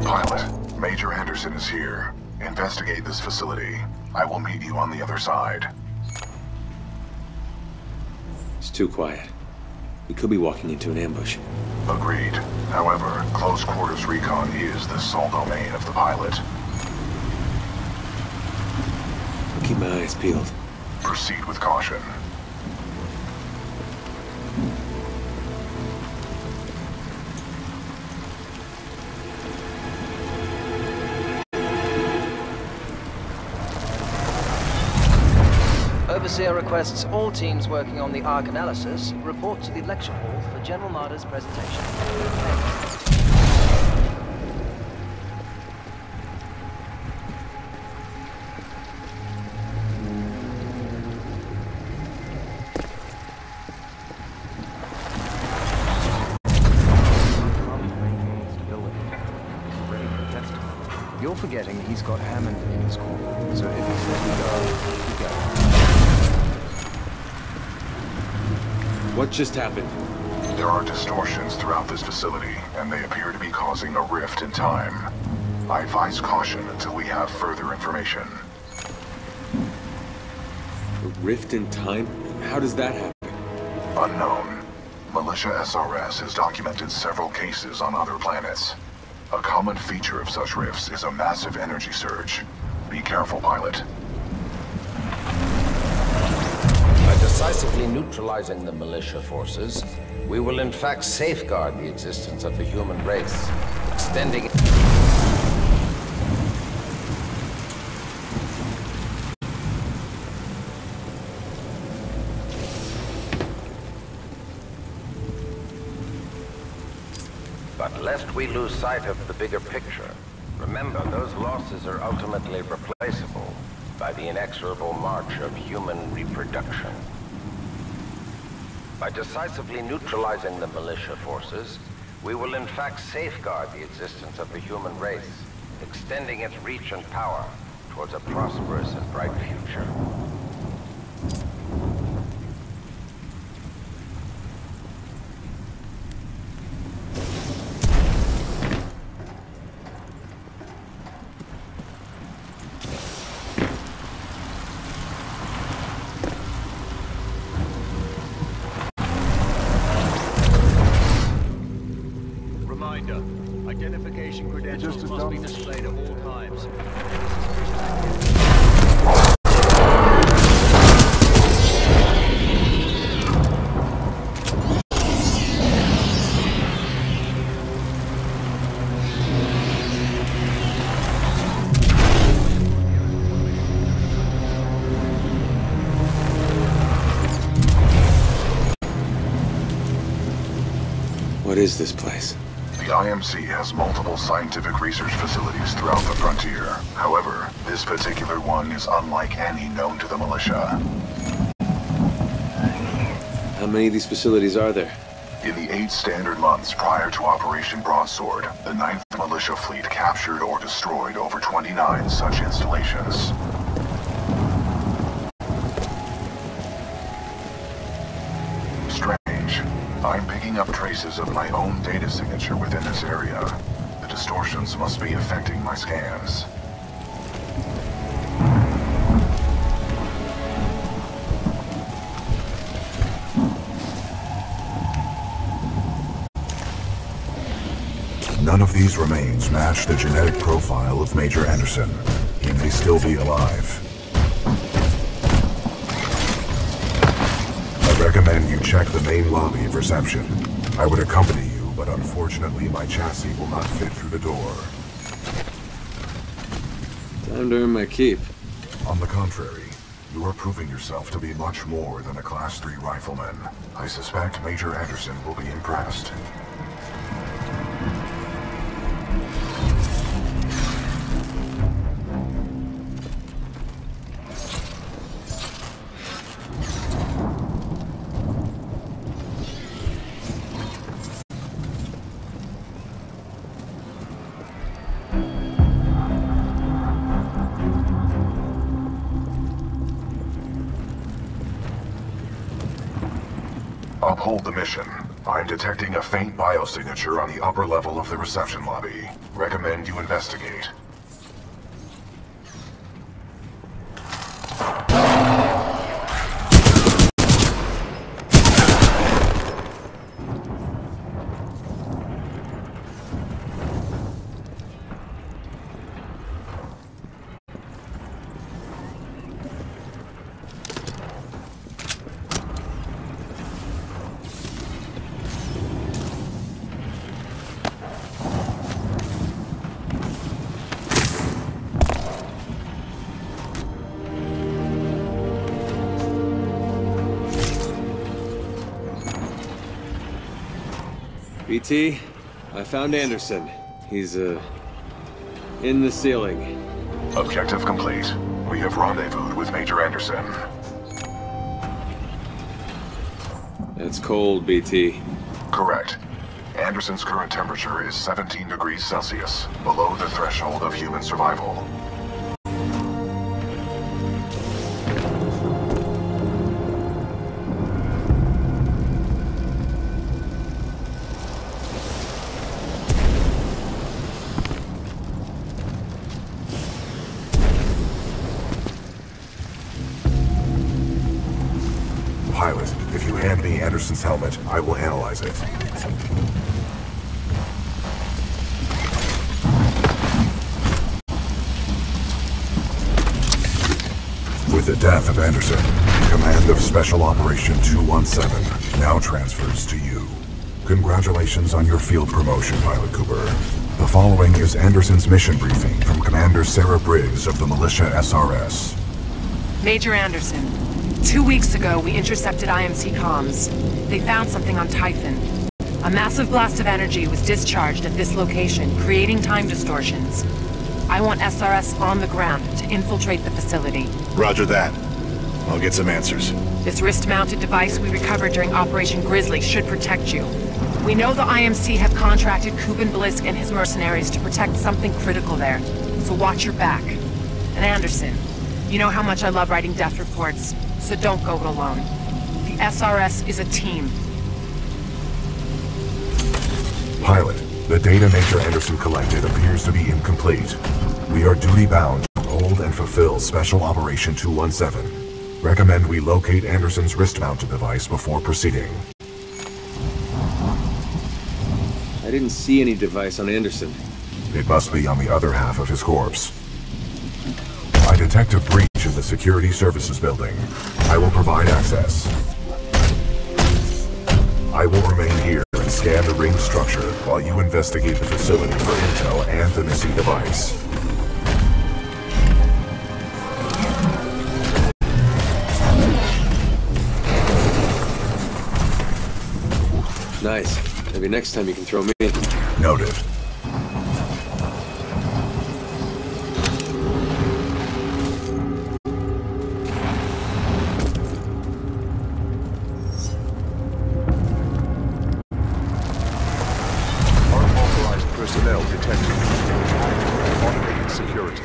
Pilot, Major Anderson is here. Investigate this facility. I will meet you on the other side. It's too quiet. We could be walking into an ambush. Agreed. However, close quarters recon is the sole domain of the pilot. I'll keep my eyes peeled. Proceed with caution. Overseer requests all teams working on the Ark analysis report to the lecture hall for General Marder's presentation. You're forgetting he's got Hammond in his corner, so if he says we go, we go. What just happened? There are distortions throughout this facility, and they appear to be causing a rift in time. I advise caution until we have further information. A rift in time? How does that happen? Unknown. Militia SRS has documented several cases on other planets. A common feature of such rifts is a massive energy surge. Be careful, pilot. By decisively neutralizing the militia forces, we will in fact safeguard the existence of the human race, extending... But lest we lose sight of the bigger picture, remember those losses are ultimately replaceable by the inexorable march of human reproduction. By decisively neutralizing the militia forces, we will in fact safeguard the existence of the human race, extending its reach and power towards a prosperous and bright future. Identification credentials must be displayed at all times. What is this place? The IMC has multiple scientific research facilities throughout the frontier. However, this particular one is unlike any known to the militia. How many of these facilities are there? In the 8 standard months prior to Operation Broadsword, the 9th Militia Fleet captured or destroyed over 29 such installations. I'm picking up traces of my own data signature within this area. The distortions must be affecting my scans. None of these remains match the genetic profile of Major Anderson. He may still be alive. I recommend you check the main lobby of reception. I would accompany you, but unfortunately my chassis will not fit through the door. Time to earn my keep. On the contrary, you are proving yourself to be much more than a Class 3 rifleman. I suspect Major Anderson will be impressed. Uphold the mission. I'm detecting a faint biosignature on the upper level of the reception lobby. Recommend you investigate. BT, I found Anderson. He's, in the ceiling. Objective complete. We have rendezvoused with Major Anderson. That's cold, BT. Correct. Anderson's current temperature is 17 degrees Celsius, below the threshold of human survival. Pilot, if you hand me Anderson's helmet, I will analyze it. With the death of Anderson, command of Special Operation 217 now transfers to you. Congratulations on your field promotion, Pilot Cooper. The following is Anderson's mission briefing from Commander Sarah Briggs of the Militia SRS. Major Anderson, 2 weeks ago we intercepted IMC comms. They found something on Typhon. A massive blast of energy was discharged at this location, creating time distortions. I want SRS on the ground to infiltrate the facility. Roger that. I'll get some answers. This wrist-mounted device we recovered during Operation Grizzly should protect you. We know the IMC have contracted Kuben Blisk and his mercenaries to protect something critical there, so watch your back. And Anderson, you know how much I love writing death reports, so don't go it alone. The SRS is a team. Pilot, the data Major Anderson collected appears to be incomplete. We are duty-bound to hold and fulfill Special Operation 217. Recommend we locate Anderson's wrist-mounted device before proceeding. I didn't see any device on Anderson. It must be on the other half of his corpse. I detect a breach in the Security Services building. I will provide access. I will remain here and scan the ring structure while you investigate the facility for intel and the missing device. Nice. Maybe next time you can throw me in. Noted. Unauthorized personnel detected. Automated security.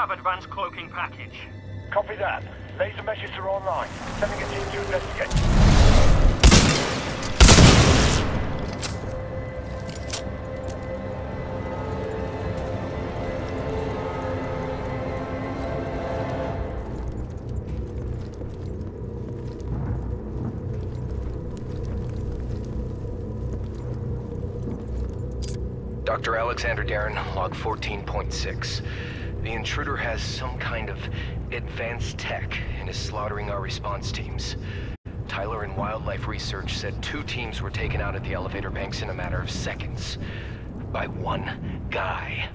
have advanced cloaking package. Copy that. Laser meshes are online. Sending a team to investigate. Dr. Alexander Darren, log 14.6. The intruder has some kind of advanced tech and is slaughtering our response teams. Tyler and Wildlife Research said 2 teams were taken out at the elevator banks in a matter of seconds. By one guy.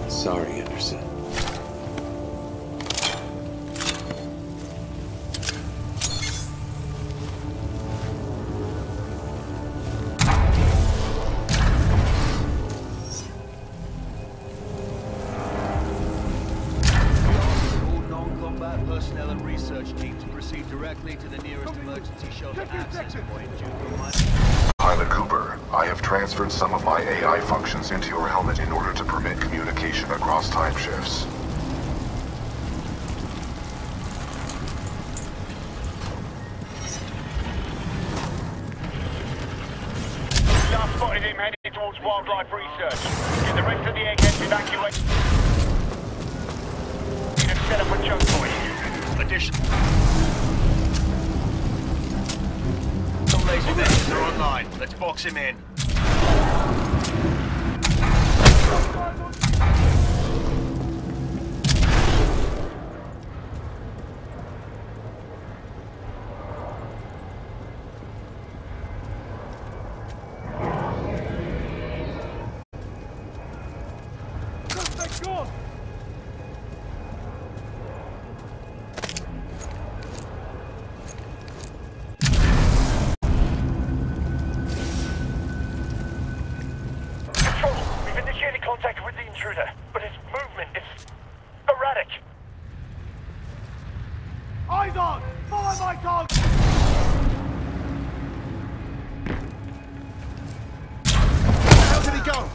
Sorry, Anderson. Personnel and research teams proceed directly to the nearest emergency shelter access point due to Pilot Cooper, I have transferred some of my AI functions into your helmet in order to permit communication across time shifts. Last spotted him heading towards Wildlife Research. Get the rest of the eggheads evacuated. Need to set up a choke point. Some laser meshes are online. Let's box him in. Contact with the intruder, but his movement is erratic. Eyes on! Follow my call! How did he go?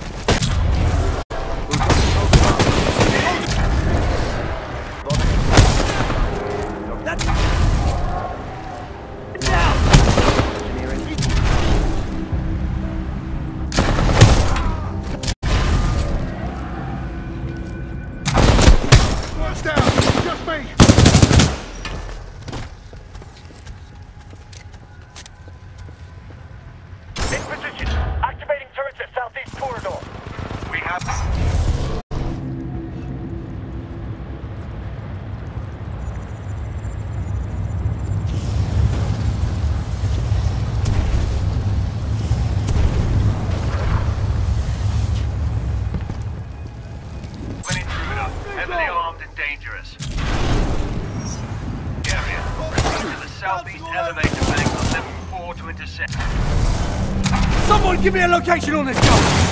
Heavily armed and dangerous. Area. To the southeast elevator bank on level 4 to intercept. Someone give me a location on this guy!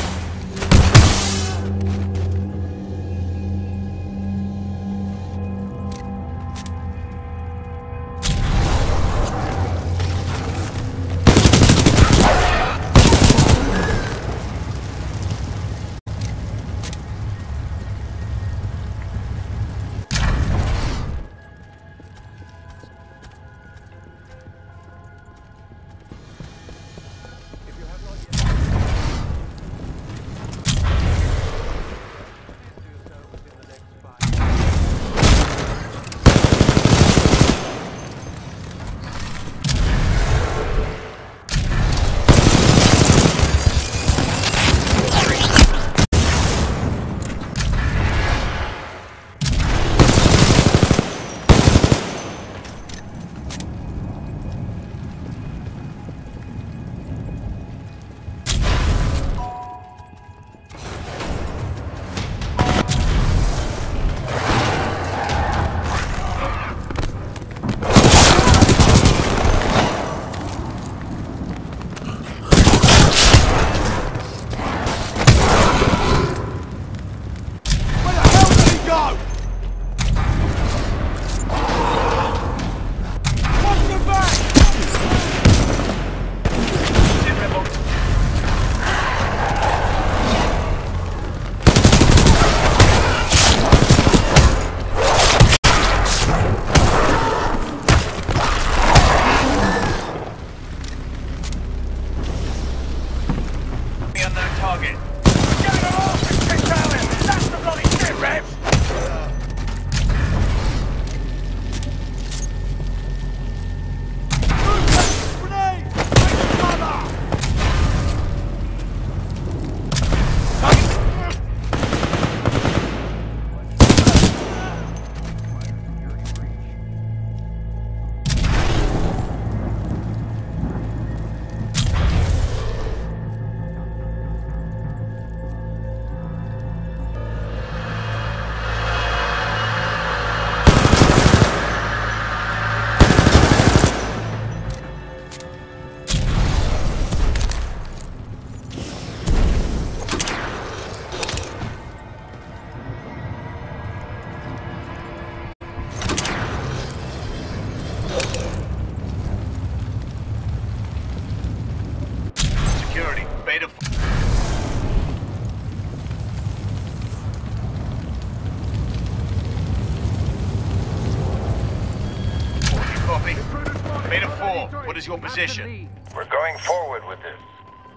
Beta 4, what is your position? We're going forward with this.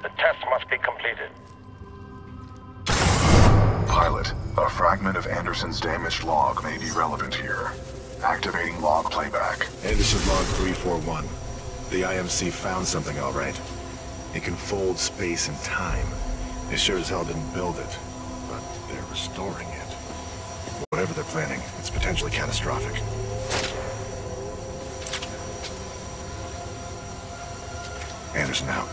The test must be completed. Pilot, a fragment of Anderson's damaged log may be relevant here. Activating log playback. Anderson log 341. The IMC found something all right. It can fold space and time. They sure as hell didn't build it, but they're restoring it. Whatever they're planning, it's potentially catastrophic. Anderson out.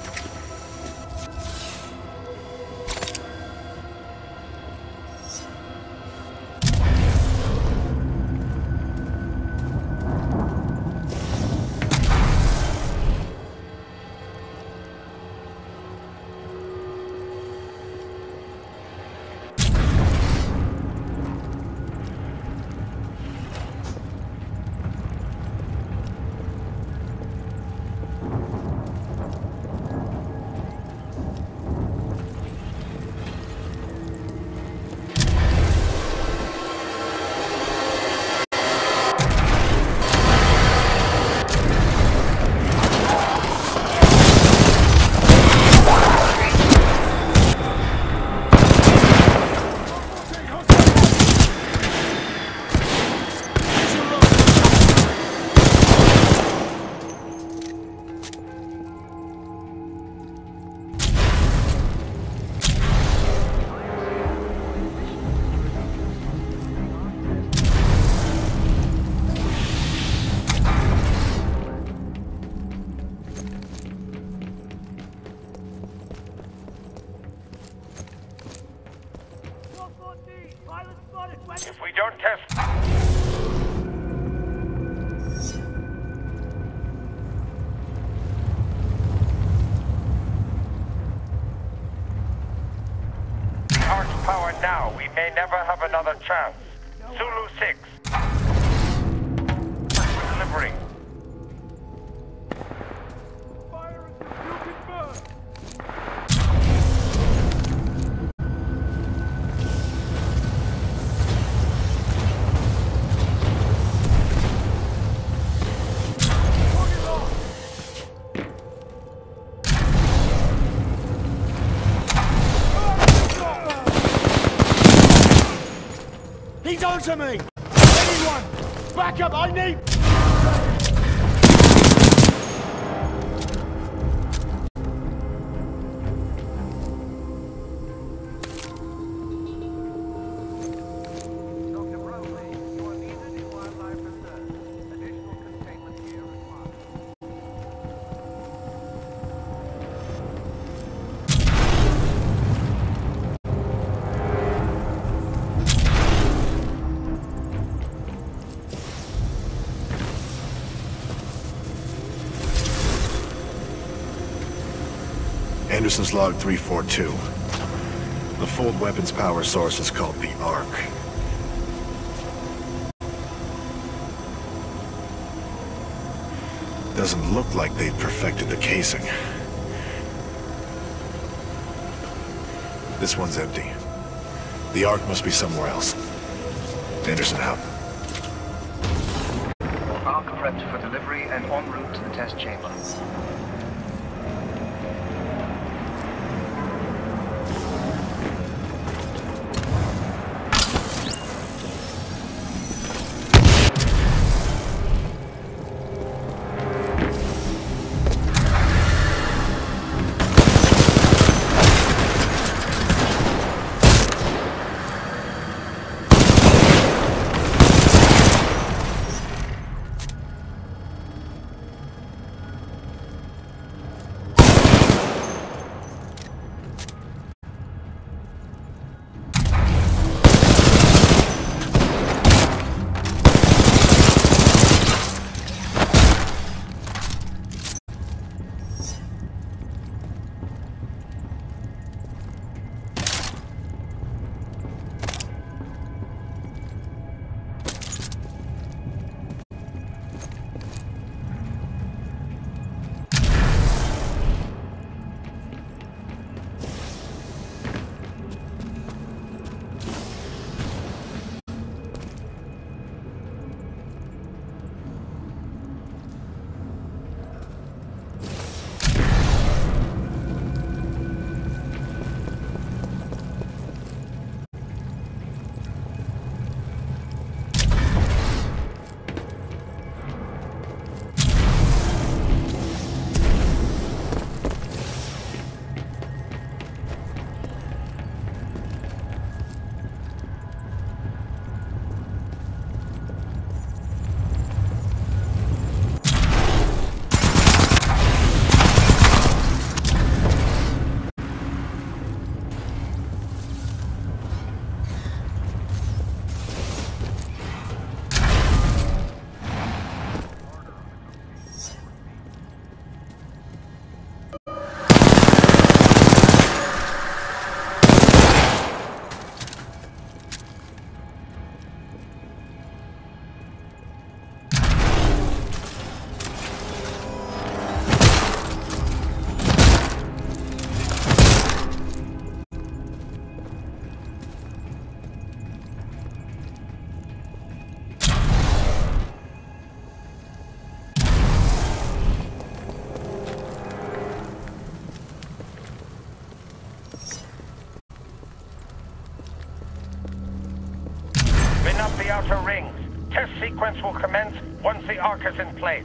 If we don't test... Charge power now. We may never have another chance. Zulu 6. We're delivering. He's onto me! Anyone! Back up! I need... Anderson's log 342. The fold weapons power source is called the Arc. Doesn't look like they've perfected the casing. This one's empty. The Arc must be somewhere else. Anderson out. Arc prepped for delivery and en route to the test chamber. the outer rings. Test sequence will commence once the arc is in place.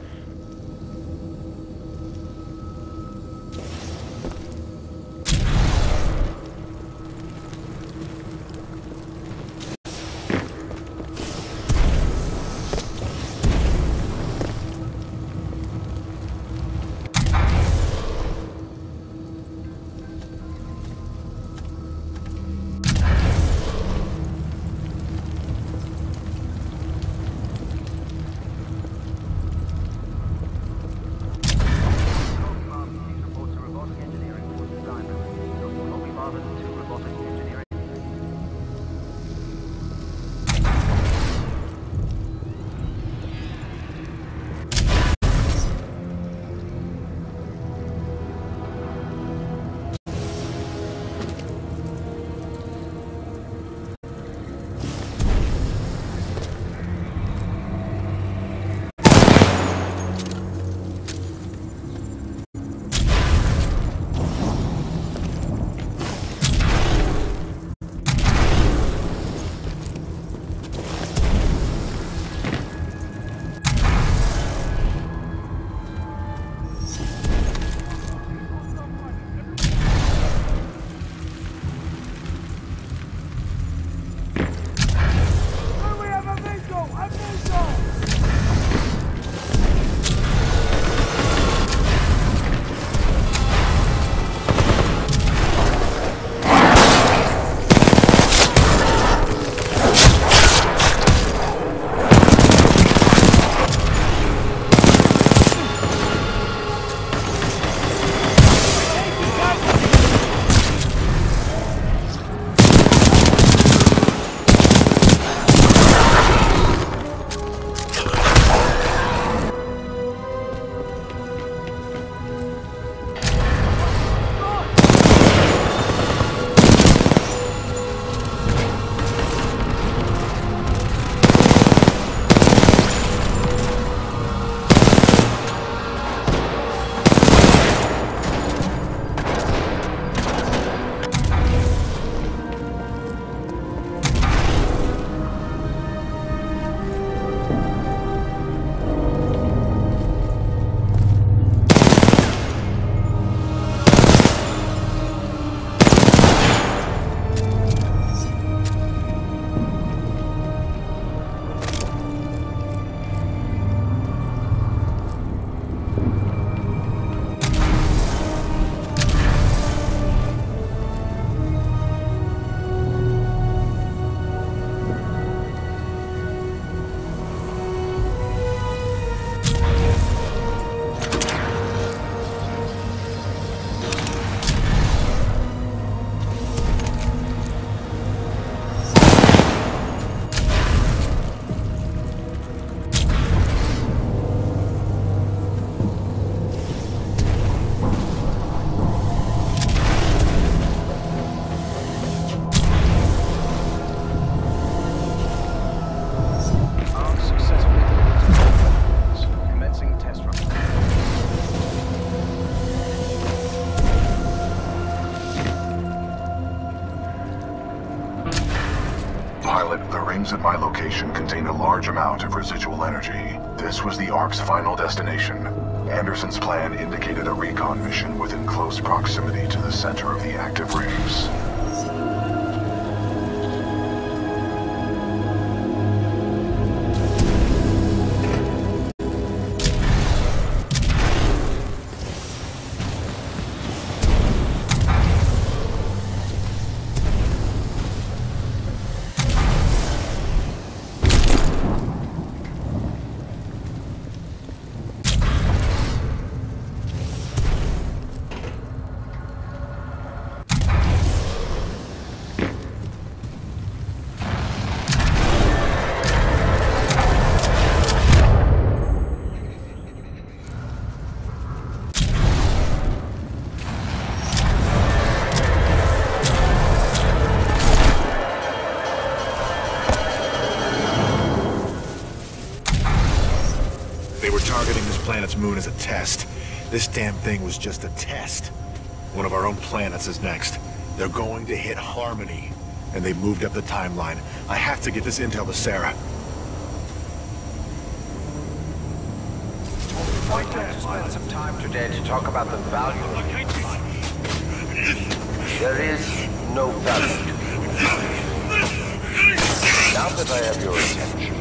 The rings at my location contain a large amount of residual energy. This was the Ark's final destination. Anderson's plan indicated a recon mission within close proximity to the center of the active rings. Planet's moon as a test. This damn thing was just a test. One of our own planets is next. They're going to hit Harmony, and they've moved up the timeline. I have to get this intel to Sarah. I'd like to spend some time today to talk about the value of human life. There is no value to human life. Now that I have your attention,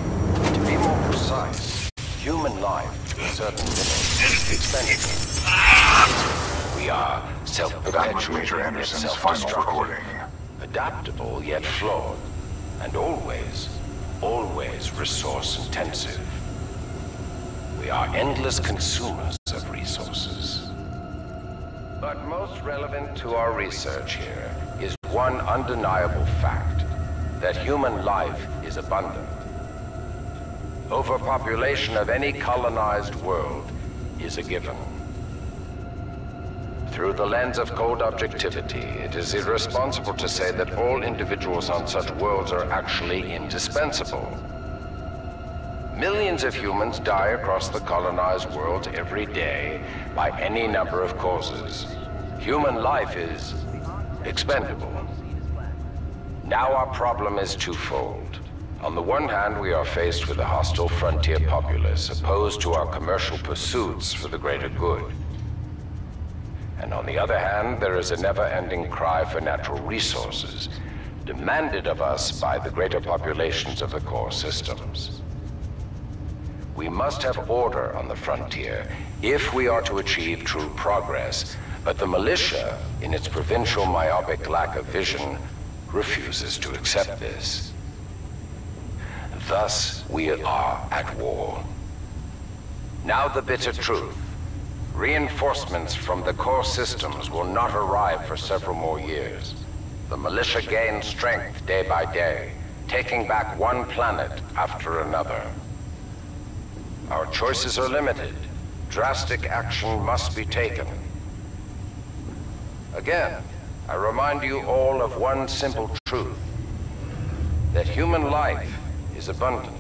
to be more precise, human life to a certain limit is expensive. We are self-perpetuating, Major yet Anderson's final self-destructive, recording. adaptable yet flawed, and always resource-intensive. We are endless consumers of resources. But most relevant to our research here is one undeniable fact, that human life is abundant. Overpopulation of any colonized world is a given. Through the lens of cold objectivity, it is irresponsible to say that all individuals on such worlds are actually indispensable. Millions of humans die across the colonized world every day by any number of causes. Human life is expendable. Now our problem is twofold. On the one hand, we are faced with a hostile frontier populace opposed to our commercial pursuits for the greater good. And on the other hand, there is a never-ending cry for natural resources, demanded of us by the greater populations of the core systems. We must have order on the frontier if we are to achieve true progress, but the militia, in its provincial myopic lack of vision, refuses to accept this. Thus, we are at war. Now the bitter truth. Reinforcements from the core systems will not arrive for several more years. The militia gains strength day by day, taking back one planet after another. Our choices are limited. Drastic action must be taken. Again, I remind you all of one simple truth, that human life is abundant.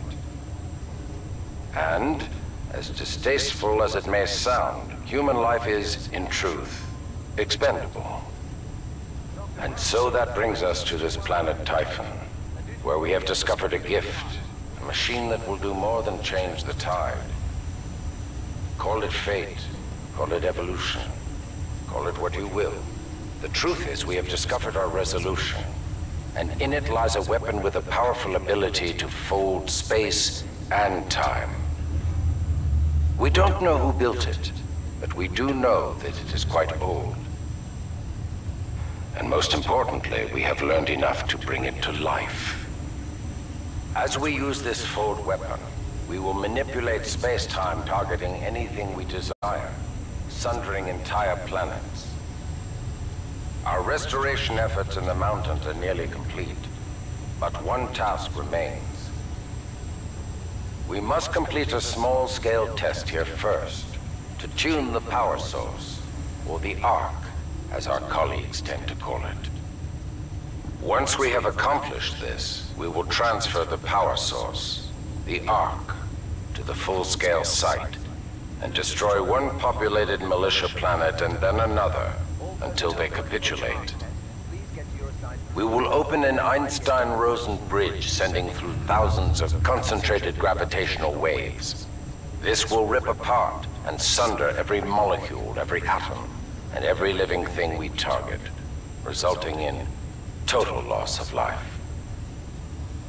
And, as distasteful as it may sound, human life is, in truth, expendable. And so that brings us to this planet Typhon, where we have discovered a gift, a machine that will do more than change the tide. Call it fate, call it evolution, call it what you will. The truth is, we have discovered our resolution, and in it lies a weapon with a powerful ability to fold space and time. We don't know who built it, but we do know that it is quite old. And most importantly, we have learned enough to bring it to life. As we use this fold weapon, we will manipulate space-time targeting anything we desire, sundering entire planets. Our restoration efforts in the mountains are nearly complete, but one task remains. We must complete a small-scale test here first, to tune the power source, or the arc, as our colleagues tend to call it. Once we have accomplished this, we will transfer the power source, the arc, to the full-scale site, and destroy one populated militia planet and then another, until they capitulate. We will open an Einstein-Rosen bridge sending through thousands of concentrated gravitational waves. This will rip apart and sunder every molecule, every atom, and every living thing we target, resulting in total loss of life.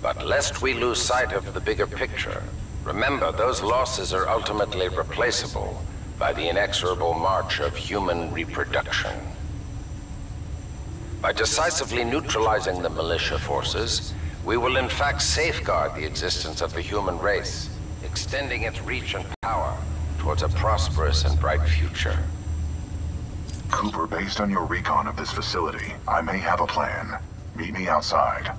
But lest we lose sight of the bigger picture, remember those losses are ultimately replaceable by the inexorable march of human reproduction. By decisively neutralizing the militia forces, we will in fact safeguard the existence of the human race, extending its reach and power towards a prosperous and bright future. Cooper, based on your recon of this facility, I may have a plan. Meet me outside.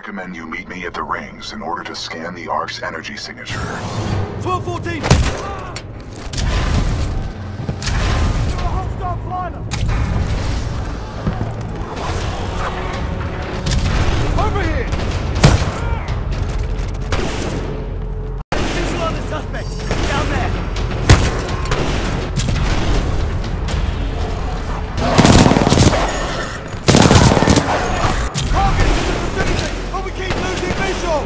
recommend you meet me at the rings in order to scan the Ark's energy signature. 1214! Hostile flying! Over here! Visual on the suspect! Down there! Target in the vicinity! But we keep losing visual!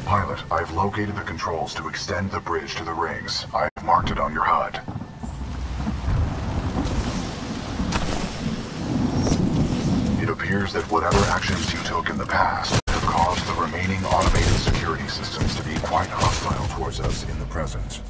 Pilot, I've located the controls to extend the bridge to the rings. I've marked it on your HUD. It appears that whatever actions you took in the past have caused the remaining automated security systems to be quite hostile towards us in the present.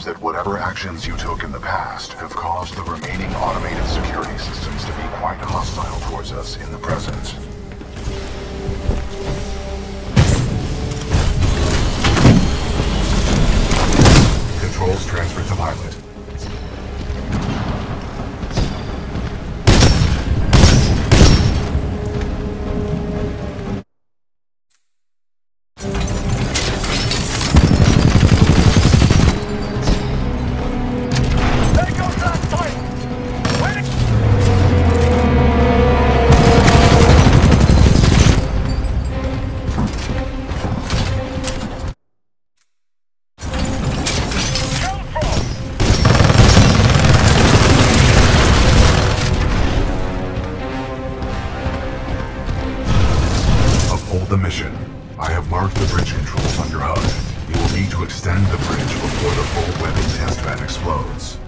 That whatever actions you took in the past have caused the remaining automated security systems to be quite hostile towards us in the present. Controls transferred to pilot. The mission. I have marked the bridge controls on your HUD. You will need to extend the bridge before the full weapon test van explodes.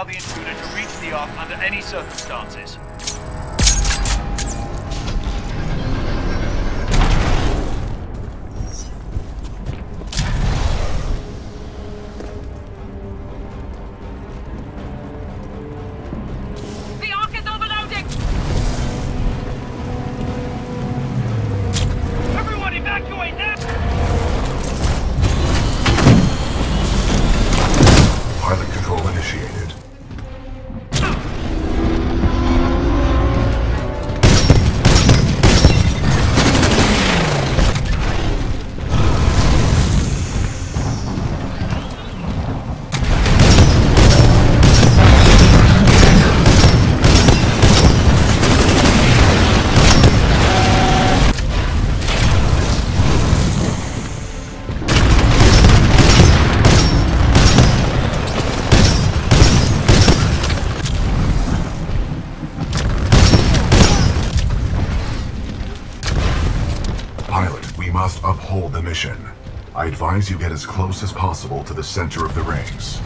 allow the intruder to reach the Ark under any circumstances. The Ark is overloading! Everyone evacuate now! Pilot control initiated. Pilot, we must uphold the mission. I advise you get as close as possible to the center of the rings.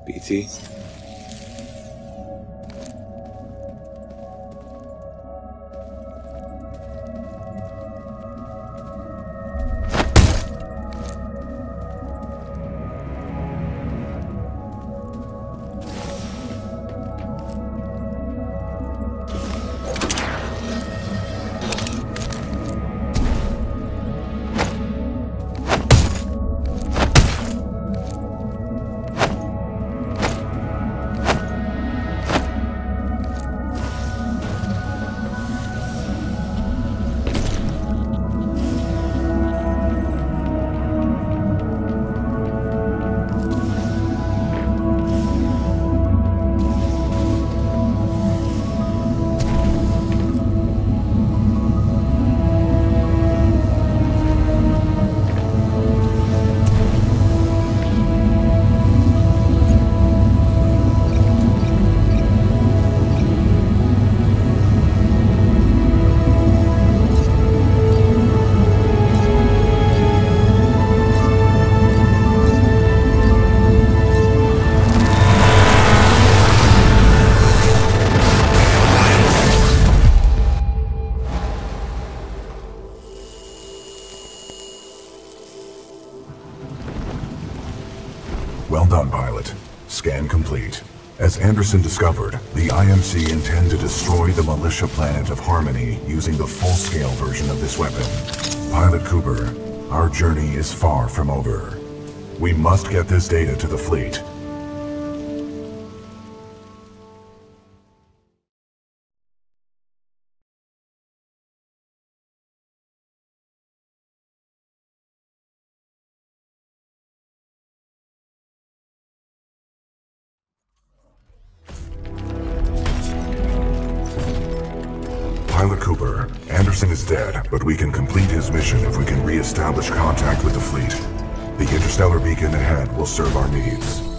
BT? Well done, pilot. Scan complete. As Anderson discovered, the IMC intend to destroy the militia planet of Harmony using the full-scale version of this weapon. Pilot Cooper, our journey is far from over. We must get this data to the fleet. Pilot Cooper, Anderson is dead, but we can complete his mission if we can re-establish contact with the fleet. The interstellar beacon ahead will serve our needs.